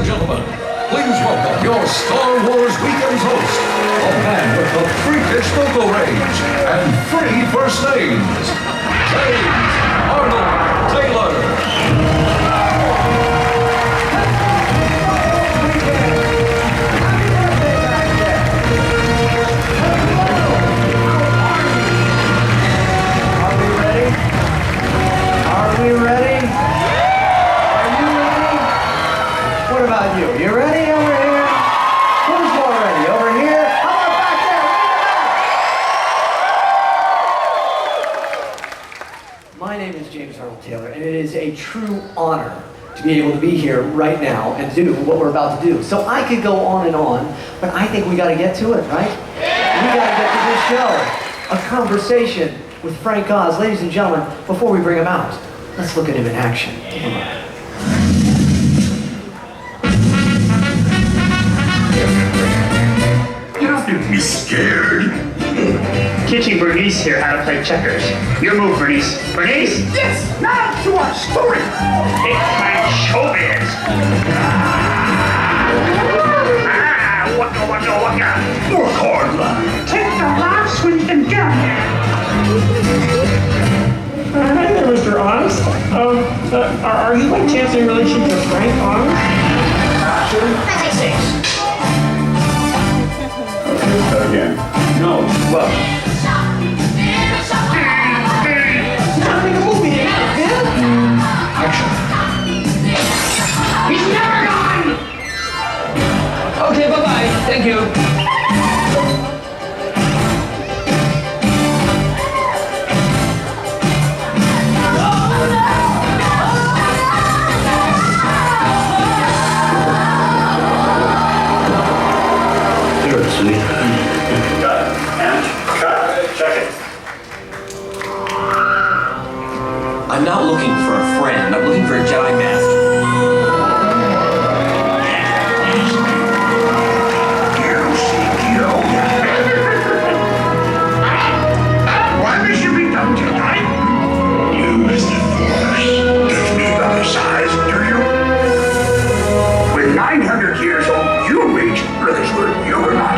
and gentlemen, please welcome your Star Wars Weekend's host, a man with the freakish vocal range and three first names, James Arnold Taylor. Are we ready? Are you ready? What about you? You ready over here? Who's more ready? Over here? How about back there? My name is James Arnold Taylor, and it is a true honor to be able to be here right now and do what we're about to do. So I could go on and on, but I think we got to get to it, right? We got to get to this show. A conversation with Frank Oz. Ladies and gentlemen, before we bring him out, let's look at him in action. Take a look. You don't need to be scared. Teaching Bernice here how to play checkers. Your move, Bernice. Bernice? Yes, now to our story. It's my showbiz. Waka. Work hard, lad. Take the last one and go. Hi there, Mr. Oz. Are you by chance in relation to Frank Oz? Again. No, look. Not make a movie, man. Action. He's never gone! Okay, bye-bye. Thank you. Got it. And cut. Check it. I'm not looking for a friend. I'm looking for a Jedi Master. You see, Yoda. Why we should be done tonight? Use the Force. Doesn't mean by size, do you? With 900 years old, you reach look as good as you or not.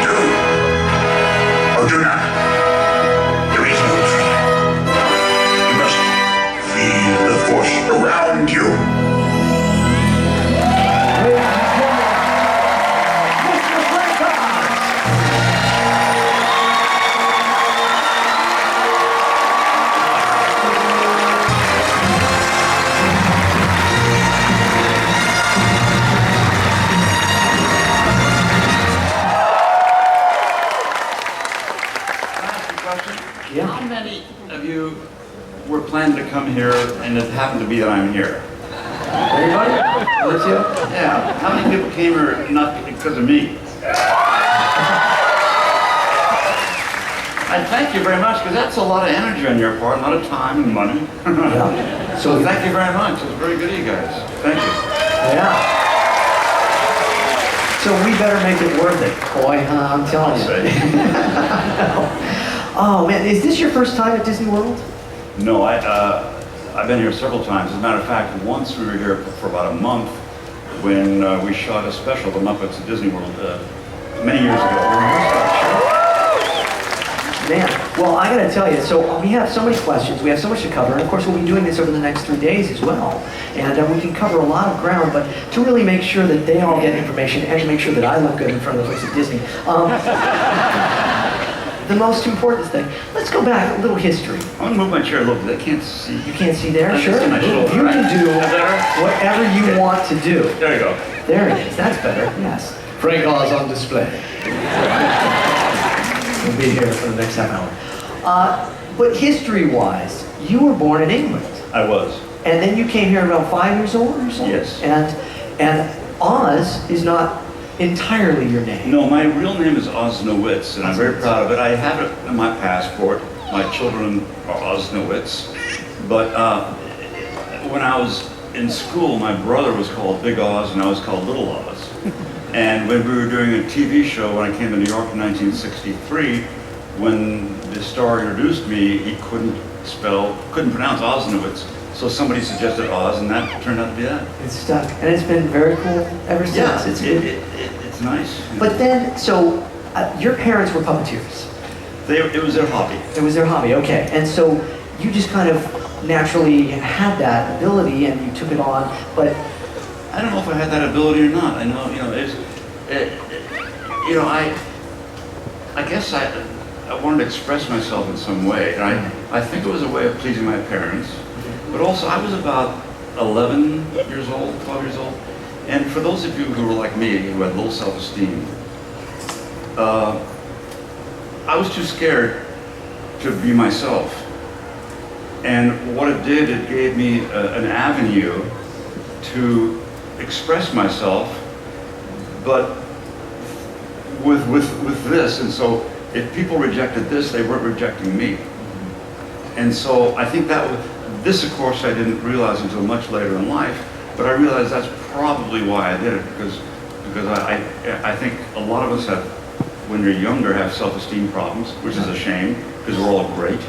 Do or do not. There is no try. You must feel the force around you. Mr. Frank Oz. Yeah. How many of you were planning to come here and it happened to be that I'm here? Anybody? Let's see. Yeah. How many people came here not because of me? And thank you very much, because that's a lot of energy on your part, a lot of time and money. Yeah. So thank you very much. It was very good of you guys. Thank you. Yeah. So we better make it worth it, boy, huh? I'm telling you. Oh man, is this your first time at Disney World? No, I've been here several times. As a matter of fact, once we were here for about a month when we shot a special, The Muppets at Disney World, many years ago. Man, well, I gotta tell you, so we have so many questions, we have so much to cover, and of course we'll be doing this over the next 3 days as well. And we can cover a lot of ground, but to really make sure that they all get information and to make sure that I look good in front of the folks at Disney. The most important thing, let's go back, a little history. I'm gonna move my chair a little bit. I can't see. You can't see there? That's Sure. just my shoulder, You right? can do Is that better? whatever you Okay. want to do. There you go. There it is, that's better, yes. Frank Oz on display. We'll be here for the next half hour. But history-wise, you were born in England. I was. And then you came here around 5 years old or so? Yes. And Oz is not entirely your name. No, my real name is Osnowitz, and I'm very proud of it. I have it in my passport. My children are Osnowitz. But when I was in school, my brother was called Big Oz, and I was called Little Oz. And when we were doing a TV show, when I came to New York in 1963, when the star introduced me, he couldn't couldn't pronounce Osnowitz. So somebody suggested Oz, and that turned out to be that. It's stuck, and it's been very cool ever since. Yeah, It's it's nice. But then, so your parents were puppeteers. It was their hobby. It was their hobby, okay. And so you just kind of naturally had that ability, and you took it on. But I don't know if I had that ability or not. I know, I guess I wanted to express myself in some way, and I think it was a way of pleasing my parents. But also, I was about 11 years old, 12 years old, and for those of you who were like me, who had low self-esteem, I was too scared to be myself. And what it did, it gave me an avenue to express myself, but with this. And so if people rejected this, they weren't rejecting me. And so I think this of course I didn't realize until much later in life, but I realized that's probably why I did it, because I think a lot of us have, when you're younger, have self-esteem problems, which is a shame, because we're all great.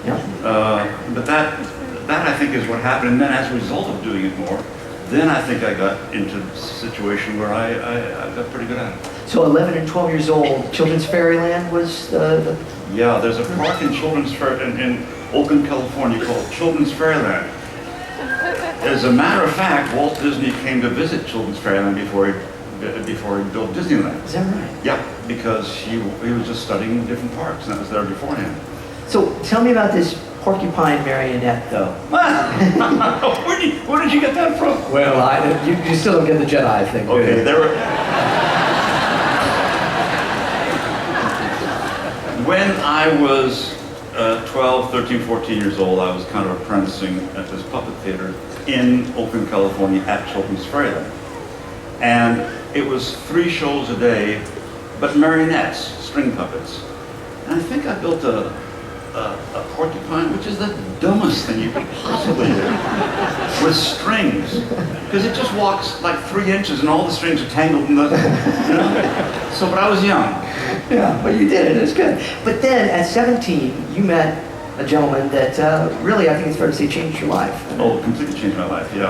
yeah. But that I think is what happened, and then as a result of doing it more, then I think I got into a situation where I got pretty good at it. So 11 and 12 years old, Children's Fairyland was the Yeah, there's a park in in Oakland, California called Children's Fairyland. As a matter of fact, Walt Disney came to visit Children's Fairyland before he built Disneyland. Is that right? Yeah, because he was just studying different parks, and that was there beforehand. So tell me about this porcupine marionette, though. Where did you get that from? Well, you still don't get the Jedi thing. Okay, really. there were. When I was 12, 13, 14 years old, I was kind of apprenticing at this puppet theater in Oakland, California at Children's Fairyland. And it was 3 shows a day, but marionettes, string puppets. And I think I built a porcupine, which is the dumbest thing you could possibly do, with strings. Because it just walks like 3 inches and all the strings are tangled in the, So, but I was young. Yeah, but you did it. It's good. But then at 17, you met a gentleman that really, I think it's fair to say, changed your life. Oh, completely changed my life. Yeah,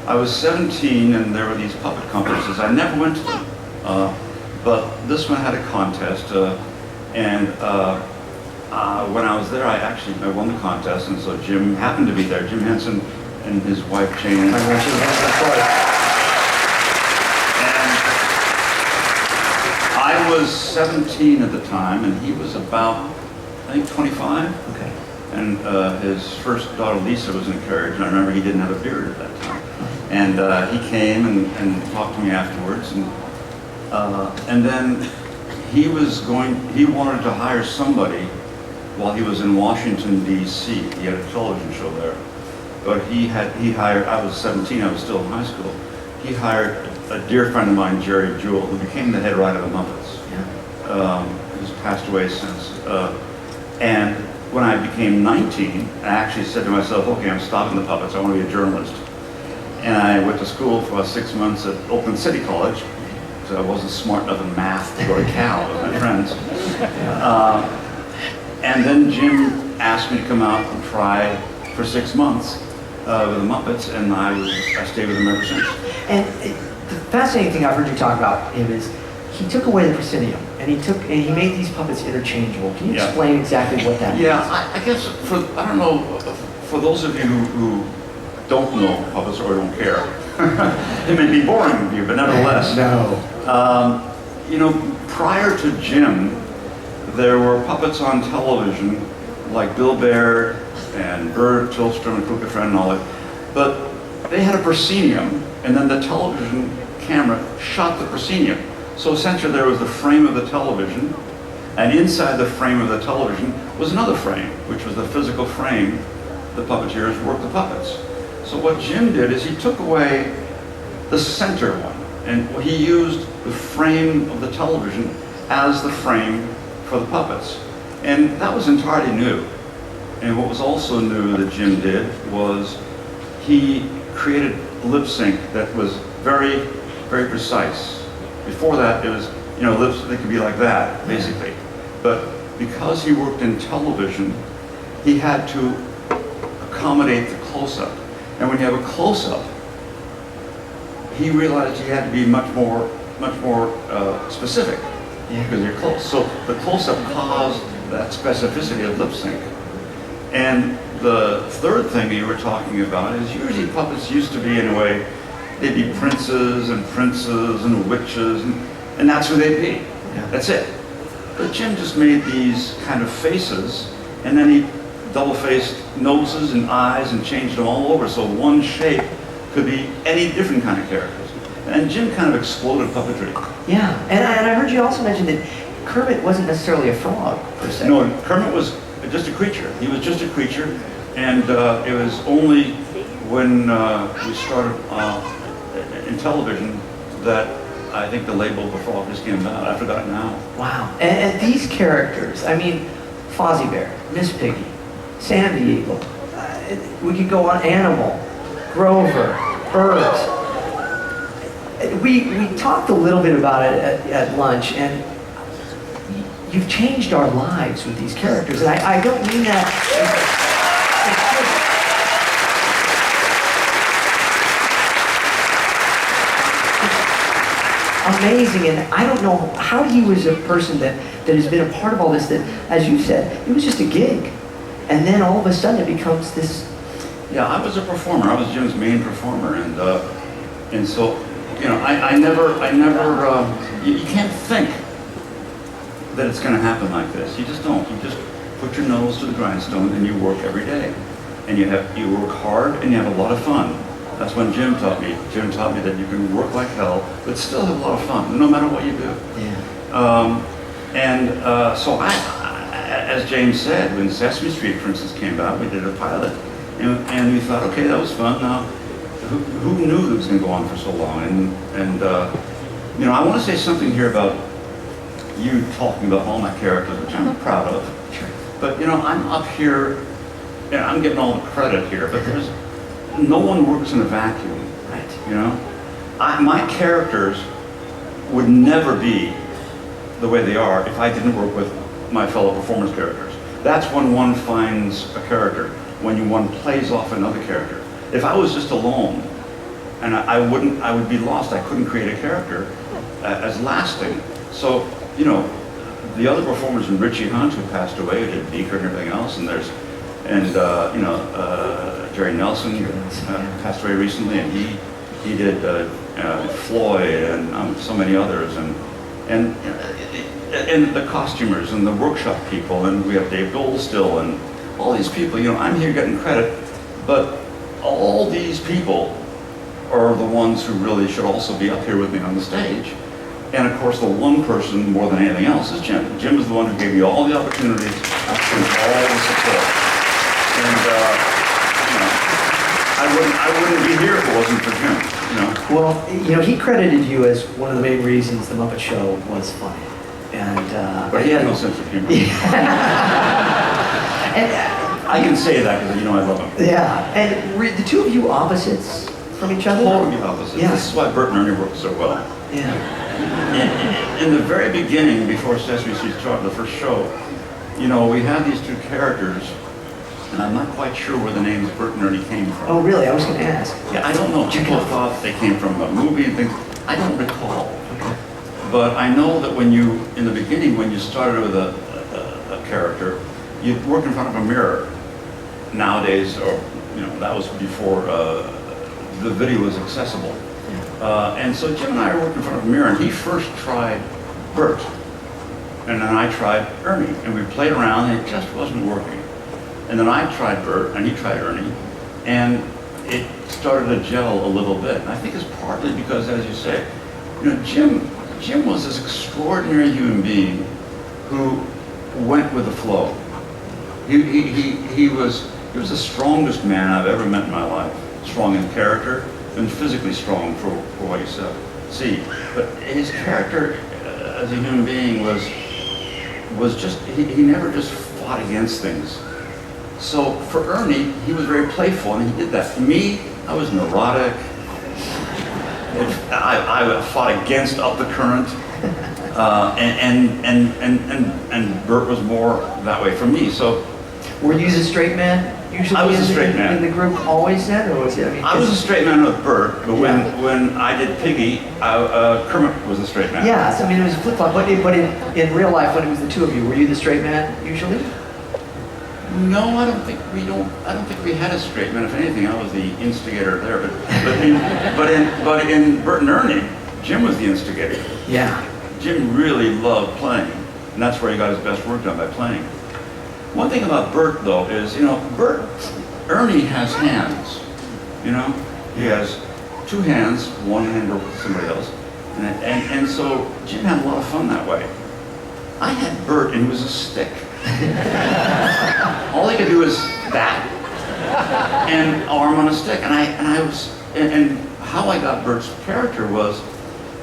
I was 17, and there were these puppet conferences. I never went to them, but this one had a contest, and when I was there, I won the contest, and so Jim happened to be there. Jim Henson and his wife Jane. I was 17 at the time, and he was about, I think, 25. Okay. And his first daughter, Lisa, was in a carriage, and I remember he didn't have a beard at that time. And he came and talked to me afterwards, and then he wanted to hire somebody while he was in Washington, D.C. He had a television show there. But he hired, I was 17, I was still in high school. He hired a dear friend of mine, Jerry Jewell, who became the head writer of the Muppets. Yeah. He's passed away since. And when I became 19, I actually said to myself, okay, I'm stopping the puppets, I want to be a journalist. And I went to school for 6 months at Oakland City College, so I wasn't smart enough in math to go to Cal with my friends. And then Jim asked me to come out and try for 6 months with the Muppets, and I stayed with him ever since. And the fascinating thing I've heard you talk about him is he took away the proscenium, and he made these puppets interchangeable. Can you explain exactly what that means? Yeah, I guess I don't know, for those of you who don't know puppets or don't care, it may be boring to you, but nevertheless. No. Prior to Jim, there were puppets on television like Bill Baird and Bert Tillstrom and Kruger Friend and all that, but they had a proscenium, and then the television camera shot the proscenium. So essentially there was the frame of the television, and inside the frame of the television was another frame, which was the physical frame the puppeteers worked the puppets. So what Jim did is he took away the center one, and he used the frame of the television as the frame for the puppets. And that was entirely new. And what was also new that Jim did was he created lip sync that was very, very precise. Before that, it was, lips, they could be like that, basically. But because he worked in television, he had to accommodate the close-up. And when you have a close-up, he realized he had to be much more specific because you're close. So the close-up caused that specificity of lip sync. And the third thing that you were talking about is usually puppets used to be, in a way, they'd be princes and witches, and that's who they'd be. Yeah. That's it. But Jim just made these kind of faces, and then he double-faced noses and eyes and changed them all over, so one shape could be any different kind of characters. And Jim kind of exploded puppetry. Yeah, and I heard you also mention that Kermit wasn't necessarily a frog, per se. No, Kermit was just a creature. He was just a creature, and it was only when we started in television that I think the label The Frog just came out. I forgot now. Wow. And these characters, I mean, Fozzie Bear, Miss Piggy, Sam the Eagle, we could go on Animal, Grover, Bert. We talked a little bit about it at lunch, and you've changed our lives with these characters. And I don't mean that... amazing, and I don't know how he was a person that has been a part of all this, that, as you said, it was just a gig. And then all of a sudden it becomes this... Yeah, I was a performer. I was Jim's main performer, and so, you know, I never, you can't think that it's going to happen like this. You just don't. You just put your nose to the grindstone and you work every day. And you work hard and you have a lot of fun. That's when Jim taught me. Jim taught me that you can work like hell, but still have a lot of fun, no matter what you do. Yeah. So as James said, when Sesame Street, for instance, came out, we did a pilot, and we thought, okay, that was fun. Now, who knew it was going to go on for so long? And you know, I want to say something here about you talking about all my characters, which I'm proud of. Sure. But you know, I'm up here, and I'm getting all the credit here, but no one works in a vacuum. Right. You know, my characters would never be the way they are if I didn't work with my fellow performers' characters. That's when one finds a character, when one plays off another character. If I was just alone, and I would be lost. I couldn't create a character as lasting. So, you know, the other performers, in Richie Hunt, who passed away, who did Beaker and everything else, and you know, Jerry Nelson passed away recently, and he did Floyd and so many others, and the costumers and the workshop people, and we have Dave Dole still, and all these people. You know, I'm here getting credit, but all these people are the ones who really should also be up here with me on the stage. And of course, the one person more than anything else is Jim. Jim is the one who gave me all the opportunities and all the support. And you know, I wouldn't be here if it wasn't for Jim. You know. Well, you know, he credited you as one of the main reasons The Muppet Show was funny. And but he had no sense of humor. And I can say that because you know I love him. yeah, and were the two of you opposites from each other? Totally opposite. Yeah. This is why Bert and Ernie worked so well. Yeah. In the very beginning, before Sesame Street started, the first show, you know, we had these two characters, and I'm not quite sure where the names Bert and Ernie came from. Oh, really? I was going to ask. Yeah, I don't know. People thought they came from a movie and things. I don't recall. But I know that when you, in the beginning, when you started with a character, you'd work in front of a mirror. Nowadays, or, you know, that was before the video was accessible. And so Jim and I were working in front of a mirror, and he first tried Bert, and then I tried Ernie, and we played around, and it just wasn't working. And then I tried Bert, and he tried Ernie, and it started to gel a little bit. And I think it's partly because, as you say, you know, Jim was this extraordinary human being who went with the flow. He was the strongest man I've ever met in my life. Strong in character and physically strong for what he said. See, but his character as a human being was just, he never just fought against things. So for Ernie, he was very playful, and he did that. For me, I was neurotic. I fought against up the current, and Bert was more that way for me. So, Were you the straight man usually I was a in, straight man. in the group always then, or was it? I was a straight man with Bert, but when I did Piggy, Kermit was a straight man. Yes, I mean it was a flip flop. But in real life, when it was the two of you, were you the straight man usually? No, I don't think we had a straight man. If anything, I was the instigator there. But in Bert and Ernie, Jim was the instigator. Yeah. Jim really loved playing, and that's where he got his best work done, by playing. One thing about Bert, though, is, Ernie has hands, He has two hands, one hand over somebody else, and so Jim had a lot of fun that way. I had Bert, and he was a stick. All he could do is that, and arm on a stick, and how I got Bert's character was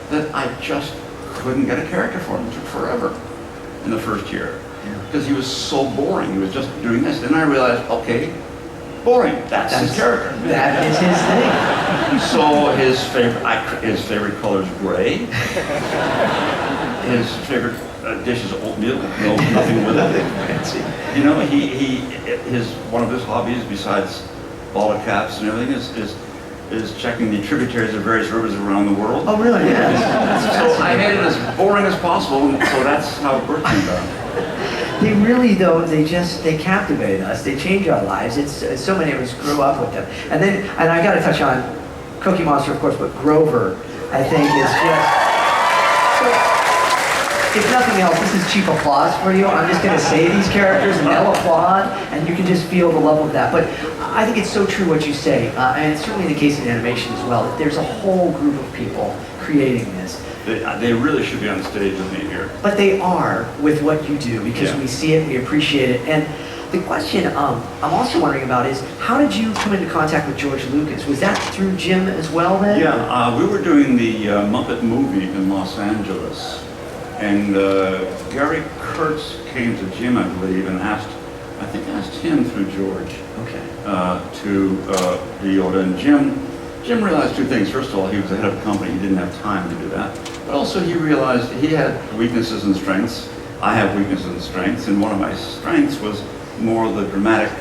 that I just couldn't get a character for him. It took forever in the first year because he was so boring. He was just doing this. Then I realized, okay, boring. That's his character. That is his thing. So his favorite color is gray. His favorite dish is oatmeal. No, nothing with it. Fancy. One of his hobbies besides bottle caps and everything is checking the tributaries of various rivers around the world. Oh, really? Yeah. So I made it as boring as possible, and so that's how Bert came about. They really, though, they captivate us. They change our lives. It's so many of us grew up with them. And I got to touch on Cookie Monster, of course, but Grover, I think, is just. If nothing else, this is cheap applause for you. I'm just going to say these characters, and they'll applaud, and you can just feel the love of that. But I think it's so true what you say, and it's certainly the case in animation as well. That there's a whole group of people creating this. They really should be on stage with me here. But they are with what you do, because we see it, we appreciate it. And the question I'm also wondering about is, how did you come into contact with George Lucas? Was that through Jim as well then? Yeah, we were doing the Muppet movie in Los Angeles. And Gary Kurtz came to Jim, I believe, and asked him through George to be Yoda. And Jim realized two things. First of all, he was the head of a company. He didn't have time to do that. But also he realized he had weaknesses and strengths. I have weaknesses and strengths. And one of my strengths was more the dramatic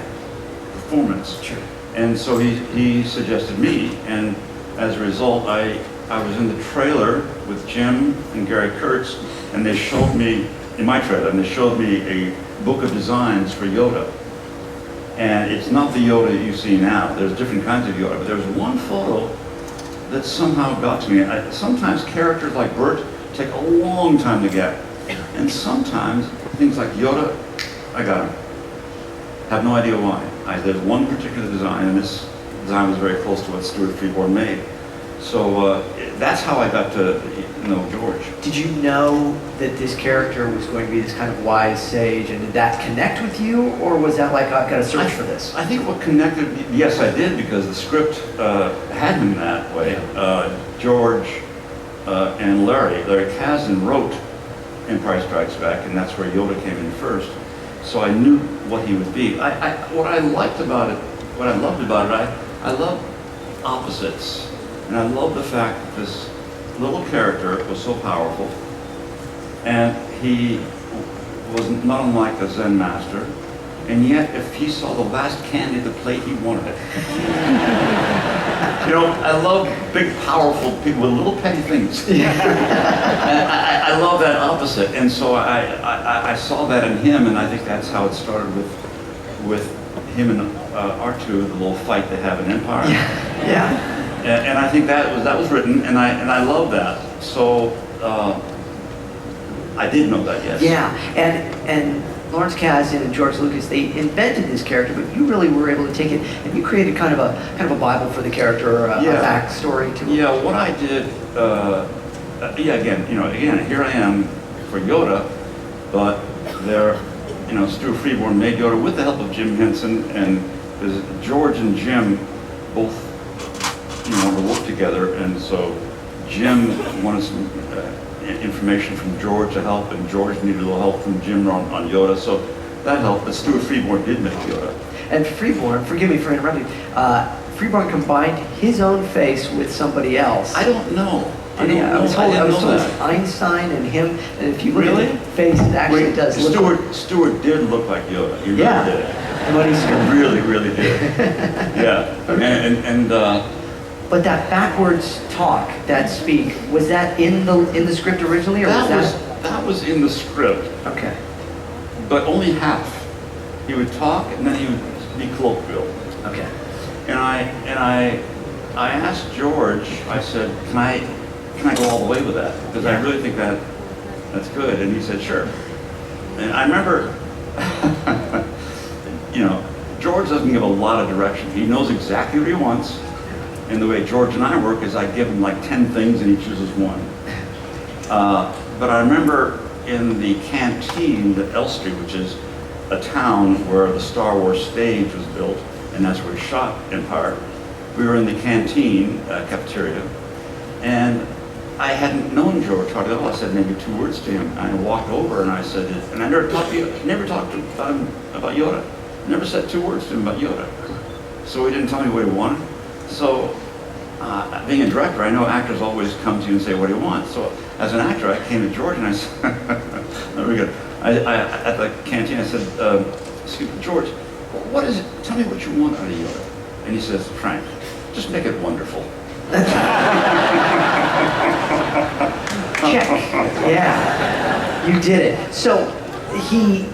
performance. Sure. And so he suggested me. And as a result, I was in the trailer with Jim and Gary Kurtz, and they showed me, in my trailer, and they showed me a book of designs for Yoda. And it's not the Yoda that you see now. There's different kinds of Yoda, but there was one photo that somehow got to me. Sometimes characters like Bert take a long time to get. And sometimes things like Yoda, I got them. Have no idea why. There's one particular design, and this design was very close to what Stuart Freeborn made. So that's how I got to know George. Did you know that this character was going to be this kind of wise sage, and did that connect with you, or was that like, I've got to search for this? I think what connected, yes, I did, because the script had him that way. George and Larry Kasdan wrote Empire Strikes Back, and that's where Yoda came in first. So I knew what he would be. What I loved about it, I love opposites. And I love the fact that this little character was so powerful, and he was not unlike a Zen master, and yet if he saw the last candy at the plate, he wanted it. I love big, powerful people with little petty things. And I love that opposite, and so I saw that in him, and I think that's how it started with him and R2, the little fight they have in Empire. Yeah. And I think that was written, and I love that. So I did know that, yes. Yeah, and Lawrence Kasdan and George Lucas, they invented this character, but you really were able to take it and you created kind of a Bible for the character, or a backstory to it. Yeah, what I did, again, here I am for Yoda, but Stuart Freeborn made Yoda with the help of Jim Henson, and George and Jim both to work together, and so Jim wanted some information from George to help, and George needed a little help from Jim on Yoda, so that helped, but Stuart Freeborn did make Yoda. And Freeborn, forgive me for interrupting, Freeborn combined his own face with somebody else. I don't know. I was told Einstein and him, and if you look at the face, it actually does look Stuart did look like Yoda. He really did. What he said. Really, really did. Yeah. But that backwards talk, that speak, was that in the script originally, or that was in the script, Okay. but only half. He would talk and then he would be colloquial. Okay. And I asked George. I said, "Can I go all the way with that? Because I really think that's good." And he said, "Sure." And I remember, George doesn't give a lot of direction. He knows exactly what he wants. And the way George and I work is I give him like 10 things and he chooses one. But I remember in the canteen at Elstree, which is a town where the Star Wars stage was built, and that's where we shot Empire. We were in the canteen cafeteria, and I hadn't known George hardly at all. I said maybe 2 words to him. I walked over and I said, and I never talked to him about Yoda. Never said 2 words to him about Yoda. So he didn't tell me what he wanted. So, being a director, I know actors always come to you and say, "What do you want?" So, as an actor, I came to George and I said, very good. At the canteen, I said, "Excuse me, George, what is it? Tell me what you want out of Yoda." And he says, "Frank, just make it wonderful." Check. Yeah. You did it. So, he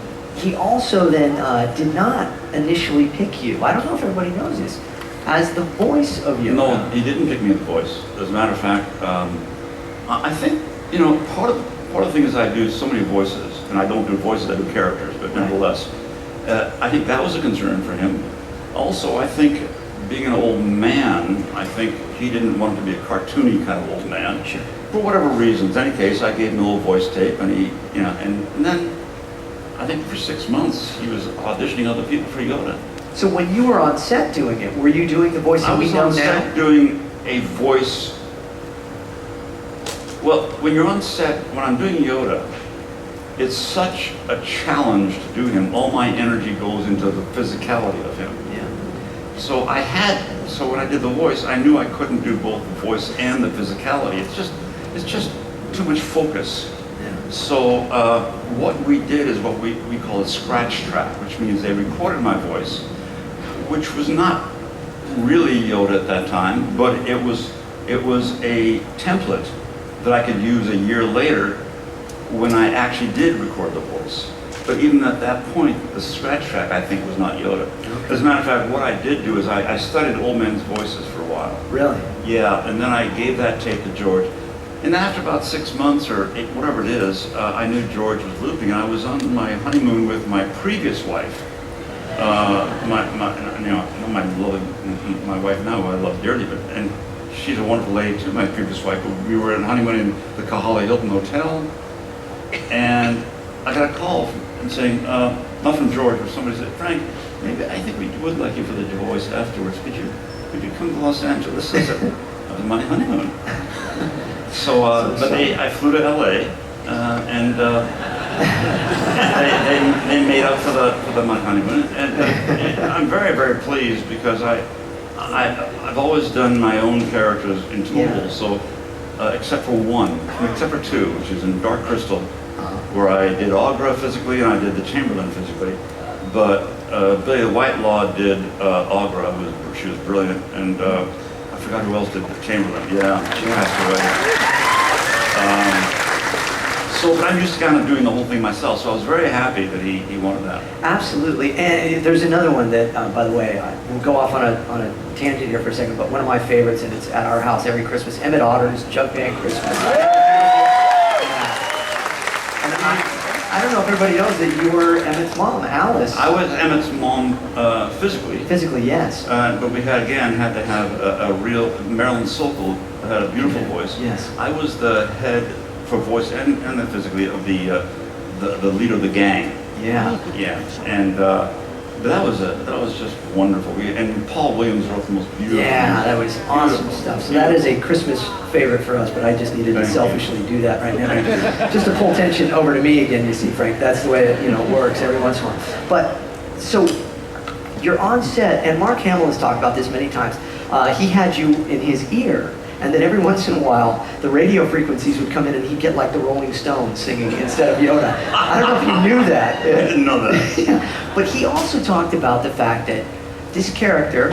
also then did not initially pick you. I don't know if everybody knows this. As the voice of Yoda. No, he didn't pick me as the voice. As a matter of fact, I think, part of the thing is I do so many voices, and I don't do voices, I do characters, but nevertheless, I think that was a concern for him. Also, I think being an old man, I think he didn't want to be a cartoony kind of old man. Sure. For whatever reasons. In any case, I gave him a little voice tape, and he, and then I think for 6 months he was auditioning other people for Yoda. So when you were on set doing it, were you doing the voice that we know now? I was on set doing a voice. Well, when you're on set, when I'm doing Yoda, it's such a challenge to do him. All my energy goes into the physicality of him. Yeah. So when I did the voice, I knew I couldn't do both the voice and the physicality. It's just too much focus. Yeah. So what we did is what we call a scratch track, which means they recorded my voice, which was not really Yoda at that time, but it was a template that I could use a year later when I actually did record the voice. But even at that point, the scratch track I think was not Yoda. Okay. As a matter of fact, what I did do is I studied old men's voices for a while. Really? Yeah, and then I gave that tape to George. And after about 6 months or 8, whatever it is, I knew George was looping. I was on my honeymoon with my previous wife. My wife now, who I love dearly, and she's a wonderful lady too, my previous wife. We were on honeymoon in the Kahala Hilton Hotel, and I got a call saying, not from George, but somebody said, "Frank, maybe I think we would like you for the voice afterwards. Could you come to Los Angeles?" I said, "That was my honeymoon." So, I flew to LA, and they made up for my honeymoon, and I'm very, very pleased because I've always done my own characters in total. So, except for 2, which is in Dark Crystal, where I did Agra physically and I did the Chamberlain physically. But Billy the Whitelaw did Agra, she was brilliant, and I forgot who else did the Chamberlain. Yeah, she passed away. But I'm used to kind of doing the whole thing myself, so I was very happy that he wanted that. Absolutely. And there's another one that, by the way, we'll go off on a tangent here for a second, but one of my favorites, and it's at our house every Christmas, Emmett Otter's Jug Band Christmas. And I don't know if everybody knows that you were Emmett's mom, Alice. I was Emmett's mom physically. Physically, yes. But we had to have a real, Marilyn Sokol had a beautiful voice. Yes. I was the head for voice and then physically of the leader of the gang. Yeah. Yeah. And that was just wonderful. And Paul Williams wrote the most beautiful. Yeah, that was awesome stuff. So that is a Christmas favorite for us, but I just needed to selfishly do that right now. Just to pull tension over to me again, you see, Frank. That's the way it works every once in a while. But, so, you're on set, and Mark Hamill has talked about this many times. He had you in his ear, And then every once in a while, the radio frequencies would come in and he'd get like the Rolling Stones singing instead of Yoda. I don't know if you knew that. I didn't know that. Yeah. But he also talked about the fact that this character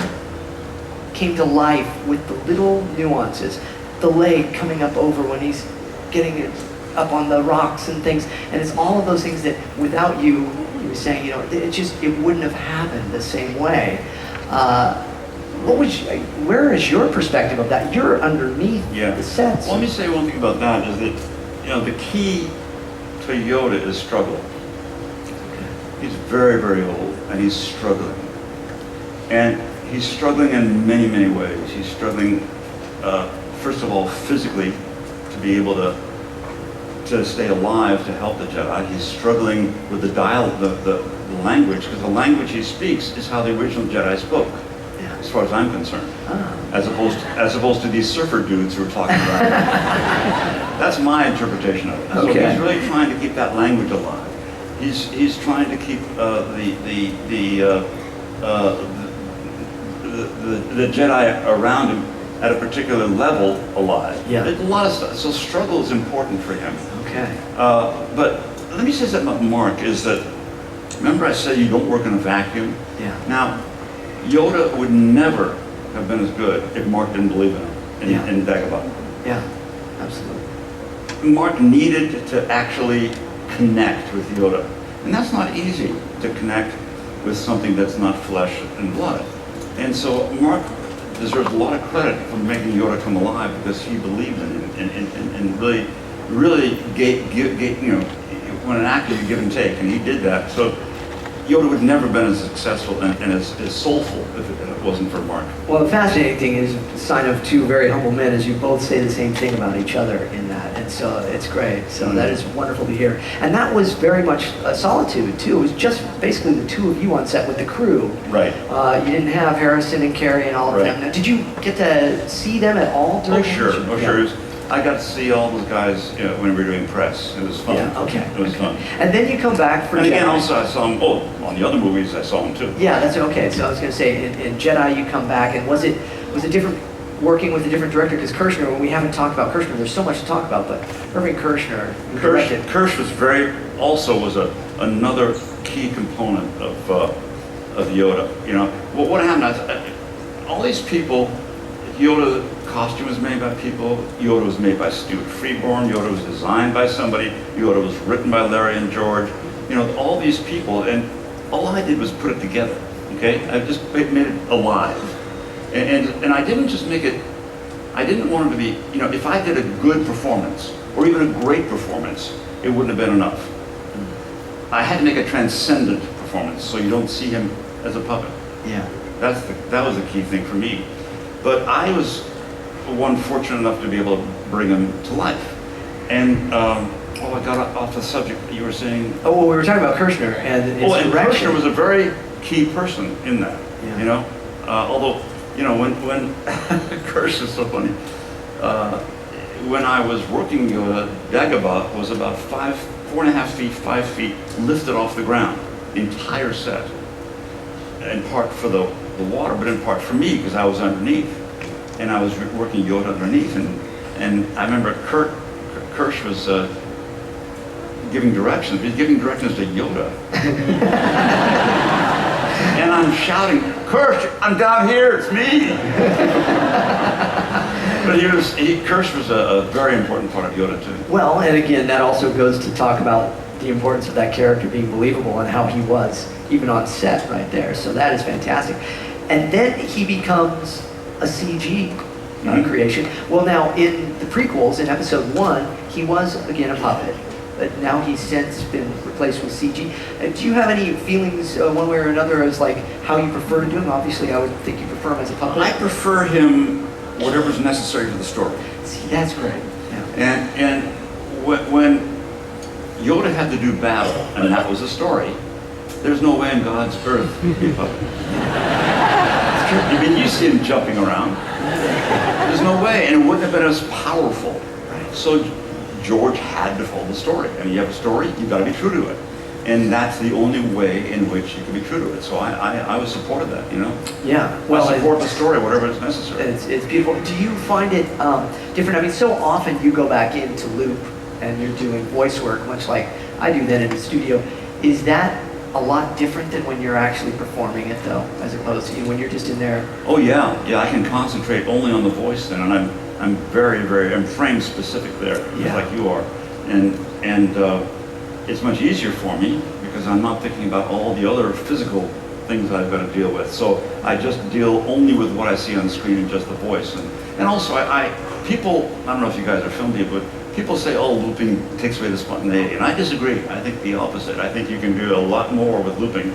came to life with the little nuances. The leg coming up over when he's getting it up on the rocks and things. And it's all of those things that without you, he was saying, it wouldn't have happened the same way. Where is your perspective of that? You're underneath the sets. Well, let me say one thing about that is that, the key to Yoda is struggle. He's very, very old and he's struggling. And he's struggling in many, many ways. He's struggling, first of all, physically to be able to stay alive to help the Jedi. He's struggling with the language, because the language he speaks is how the original Jedi spoke. As far as I'm concerned, as opposed to these surfer dudes who are talking about it. That's my interpretation of it. So he's really trying to keep that language alive. He's trying to keep the Jedi around him at a particular level alive. Yeah. There's a lot of stuff. So struggle is important for him. Okay. But let me say something about Mark. Is that, remember I said you don't work in a vacuum? Yeah. Now, Yoda would never have been as good if Mark didn't believe in him in Dagobah. Yeah, absolutely. Mark needed to actually connect with Yoda. And that's not easy, to connect with something that's not flesh and blood. And so Mark deserves a lot of credit for making Yoda come alive, because he believed in him and really gave, when an actor, you give and take, and he did that. So Yoda would never have been as successful and as soulful if it wasn't for Mark. Well, the fascinating thing is, the sign of two very humble men is you both say the same thing about each other in that, and so it's great. So that is wonderful to hear. And that was very much solitude too. It was just basically the two of you on set with the crew. Right. You didn't have Harrison and Carrie and all of them. Now, did you get to see them at all during the Sure. shoot? I got to see all those guys when we were doing press. It was fun. Yeah, okay. It was fun. And then you come back for And again, Jedi. also I saw him, on the other movies I saw him too. Yeah, that's okay. So I was going to say, in Jedi you come back, and was it different working with a different director? Because Kirshner, when we haven't talked about Kirshner, there's so much to talk about, but Irving Kirshner, who directed. Kirsch was another key component of Yoda. What happened? All these people, Yoda costume was made by people. Yoda was made by Stuart Freeborn. Yoda was designed by somebody. Yoda was written by Larry and George. All these people, and all I did was put it together. Okay, I just made it alive, and I didn't just make it. I didn't want it to be. If I did a good performance or even a great performance, it wouldn't have been enough. I had to make a transcendent performance, so you don't see him as a puppet. Yeah. That was the key thing for me. But I was one fortunate enough to be able to bring him to life. And I got off the subject. You were saying. Oh, well, we were talking about Kirshner and his direction. Kirshner was a very key person in that. Yeah. Although when Kirsch is so funny. When I was working, Dagobah was about 4.5 feet, 5 feet lifted off the ground, the entire set. In part for the water, but in part for me, because I was underneath. And I was working Yoda underneath. And I remember Kirsch was giving directions. He was giving directions to Yoda. And I'm shouting, Kirsch, I'm down here, it's me. But Kirsch was a very important part of Yoda too. Well, and again, that also goes to talk about the importance of that character being believable and how he was, even on set right there. So that is fantastic. And then he becomes a CG creation. Well, now in the prequels, in episode 1, he was again a puppet. But now he's since been replaced with CG. Do you have any feelings one way or another as like how you prefer to do him? Obviously, I would think you prefer him as a puppet. I prefer him whatever's necessary for the story. See, that's great. Yeah. And when Yoda had to do battle, and that was the story, there's no way in God's earth he'd be a puppet. I mean, you see him jumping around. There's no way, and it wouldn't have been as powerful. So George had to follow the story. I mean, you have a story, you've got to be true to it. And that's the only way in which you can be true to it. So I was supported that, you know? Yeah. Well, I support the story, whatever is necessary. It's beautiful. Do you find it different? I mean, so often you go back into loop and you're doing voice work, much like I do then in the studio. Is that a lot different than when you're actually performing it, though, as opposed to when you're just in there? Oh yeah, yeah. I can concentrate only on the voice then, and I'm I'm frame specific there, just like you are, and it's much easier for me because I'm not thinking about all the other physical things that I've got to deal with. So I just deal only with what I see on the screen and just the voice, and also people, I don't know if you guys are film people, but people say, oh, looping takes away the spontaneity, and I disagree. I think the opposite. I think you can do a lot more with looping,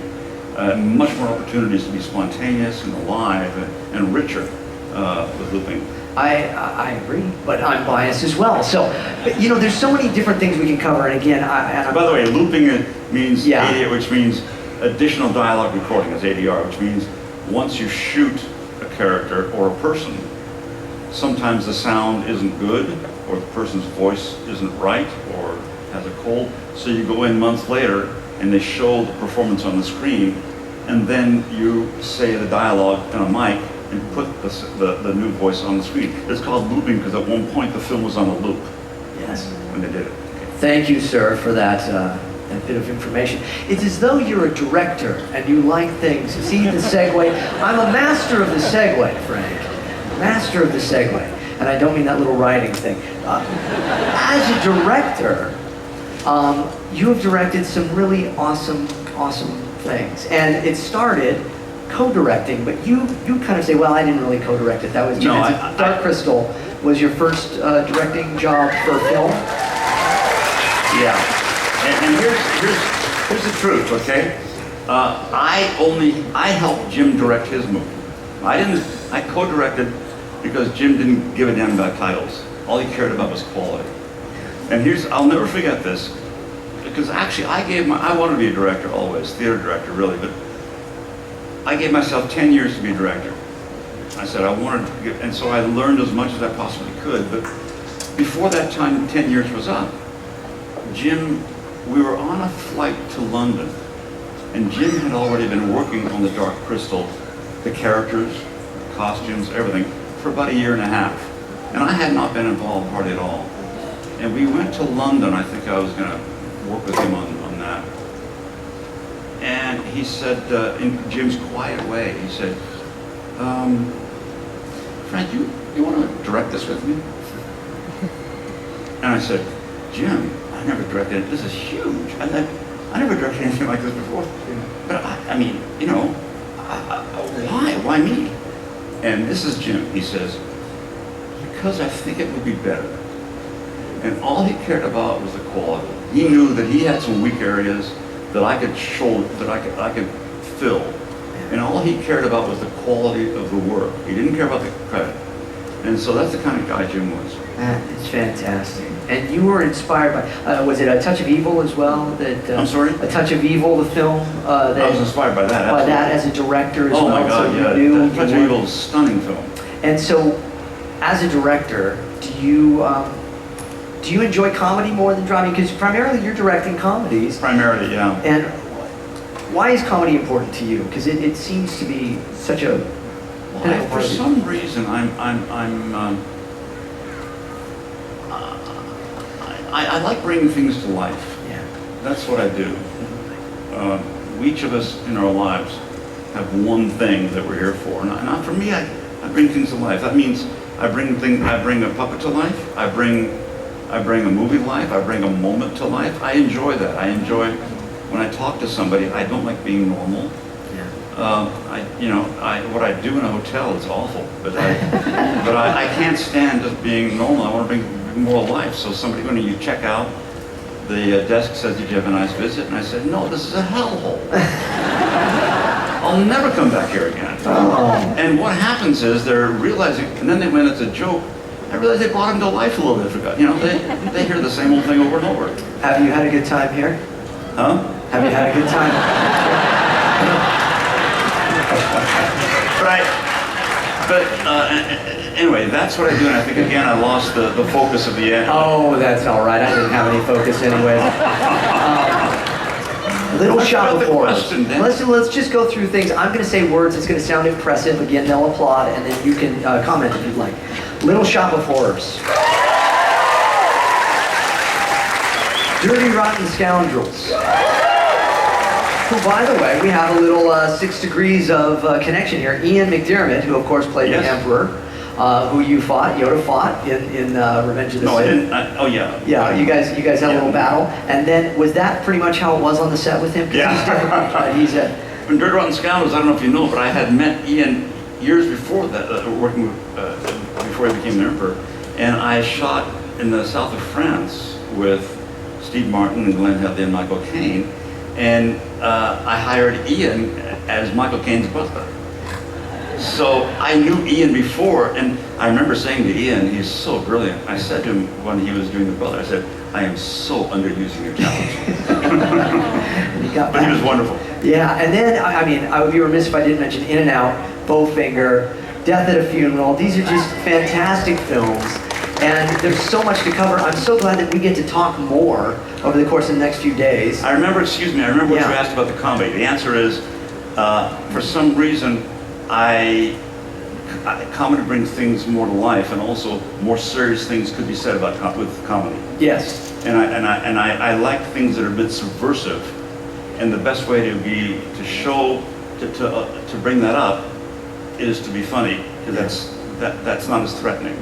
much more opportunities to be spontaneous and alive and richer with looping. I agree, but I'm biased as well. So, there's so many different things we can cover, and again, By the way, looping means Yeah. ADR, which means additional dialogue recording, as ADR, which means once you shoot a character or a person, sometimes the sound isn't good, or the person's voice isn't right, or has a cold, so you go in months later and they show the performance on the screen, and then you say the dialogue in a mic and put the new voice on the screen. It's called looping because at one point the film was on a loop. Yes. When they did it. Thank you, sir, for that bit of information. It's as though you're a director and you like things. See the segue? I'm a master of the segue, Frank. Master of the segue. And I don't mean that little writing thing. As a director, you have directed some really awesome things. And it started co-directing, but you kind of say, well, I didn't really co-direct it. That was Jim Henson. Dark Crystal was your first directing job for film? Yeah. And here's the truth, okay? I helped Jim direct his movie. I co-directed because Jim didn't give a damn about titles. All he cared about was quality. And I'll never forget this, because actually I wanted to be a director always, theater director really, but I gave myself 10 years to be a director. I said I wanted to get, and so I learned as much as I possibly could, but before that time, 10 years was up, we were on a flight to London, and Jim had already been working on the Dark Crystal, the characters, the costumes, everything, for about a year and a half. And I had not been involved hardly at all. And we went to London. I think I was going to work with him on that. And he said, in Jim's quiet way, he said, Frank, you want to direct this with me? And I said, Jim, I never directed it. This is huge. I never directed anything like this before. But I mean, why? Why me? And this is Jim. He says, because I think it would be better. And all he cared about was the quality. He knew that he had some weak areas that I could show, that I could fill. And all he cared about was the quality of the work. He didn't care about the credit. And so that's the kind of guy Jim was. That is fantastic. And you were inspired by, was it A Touch of Evil as well? I'm sorry? A Touch of Evil, the film? I was inspired by that. By that as a director as well. Oh my God, so yeah. A Touch of Evil is a stunning film. And so, as a director, do you enjoy comedy more than drama? Because primarily you're directing comedies. Primarily, yeah. And why is comedy important to you? Because it seems to be such a... For some reason, I like bringing things to life. Yeah. That's what I do. Each of us in our lives have one thing that we're here for. And for me, I bring things to life. That means I bring a puppet to life. I bring a movie to life. I bring a moment to life. I enjoy that. I enjoy when I talk to somebody. I don't like being normal. What I do in a hotel is awful, but I can't stand just being normal. I want to bring more life. So when you check out, the desk says, "Did you have a nice visit?" And I said, "No, this is a hellhole. I'll never come back here again." And what happens is they're realizing, and then when it's a joke, I realize they brought them to life a little bit. They hear the same old thing over and over. Have you had a good time here? Huh? Have you had a good time? Anyway, that's what I do, and I think again I lost the focus of the end. Oh, that's all right. I didn't have any focus anyway. Little I Shop forgot of the Horrors. question, Dan. Let's just go through things. I'm going to say words. It's going to sound impressive. Again, they'll applaud, and then you can comment if you'd like. Little Shop of Horrors. Dirty Rotten Scoundrels. Who, by the way, we have a little 6 degrees of connection here. Ian McDiarmid, who of course played Yes. the Emperor, who you fought, Yoda fought in Revenge of the No, I Sith. didn't. Oh, yeah. Yeah, you guys had a Yeah. little battle, and then was that pretty much how it was on the set with him? 'Cause Yeah. he's different, right? He's a In Dirty Rotten Scoundrels, I don't know if you know, but I had met Ian years before that, working with, before he became the Emperor, and I shot in the south of France with Steve Martin and Glenn Headley and Michael Caine, and I hired Ian as Michael Caine's butler. So I knew Ian before, and I remember saying to Ian, he's so brilliant. I said to him when he was doing the butler, I said, I am so underusing your talents. he got But he back. was wonderful. Yeah, and then I mean, I would be remiss if I didn't mention In and Out, Bowfinger, Death at a Funeral. These are just fantastic films, and there's so much to cover. I'm so glad that we get to talk more over the course of the next few days. I remember what Yeah. you asked about the comedy. The answer is, for some reason, comedy brings things more to life, and also more serious things could be said about with comedy. Yes. And I like things that are a bit subversive, and the best way to bring that up is to be funny, because that's not as threatening.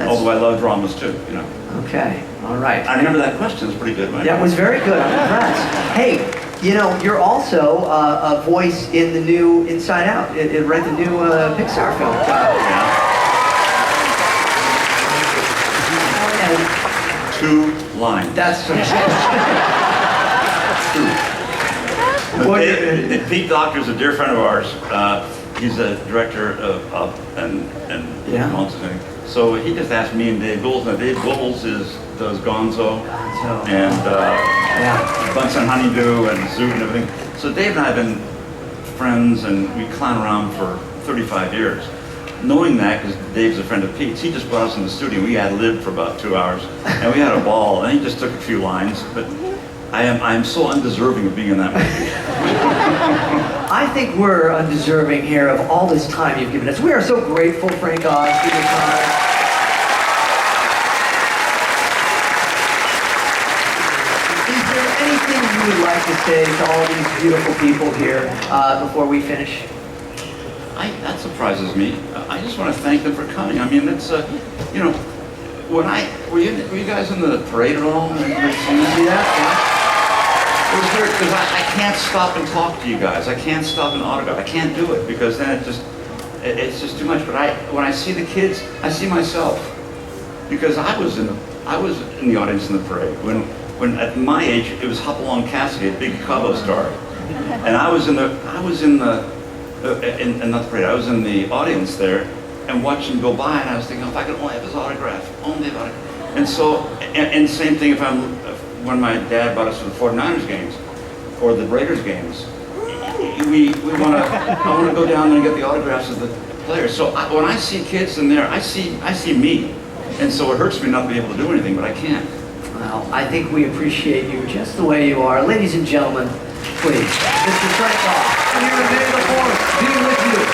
Although I love dramas too, you know. Okay. All right. I remember that question. It's pretty good, right? That was very good. I'm impressed. Hey, you know, you're also a voice in the new Inside Out, right? The new Pixar film. And Two lines. that's Two. What- Pete Doctor's a dear friend of ours. He's a director of Up and Yeah. Monsters, Inc. So he just asked me and Dave Gould. Now Dave Gould does Gonzo and yeah. Bunsen Honeydew and Zoot and everything. So Dave and I have been friends, and we clown around for 35 years. Knowing that, because Dave's a friend of Pete's, he just brought us in the studio. We ad-libbed for about 2 hours, and we had a ball. And he just took a few lines, but I am so undeserving of being in that movie. I think we're undeserving here of all this time you've given us. We are so grateful, Frank Oz, for your time. Is there anything you would like to say to all these beautiful people here before we finish? That surprises me. I just want to thank them for coming. I mean, it's you know, were you guys in the parade at all? See that? It was weird because I can't stop and talk to you guys. I can't stop and autograph. I can't do it because then it's just too much. But when I see the kids, I see myself, because I was in the audience in the parade when at my age it was Hopalong Cassidy, a big Cabo star, and I was in the audience there and watched him go by, and I was thinking, if I could only have his autograph, And so, and same thing when my dad brought us to the 49ers games or the Raiders games, I want to go down there and get the autographs of the players. So when I see kids in there, I see me, and so it hurts me not to be able to do anything, but I can't. Well, I think we appreciate you just the way you are. Ladies and gentlemen, please, Mr. Frank Oz, here in May the 4th, be with you.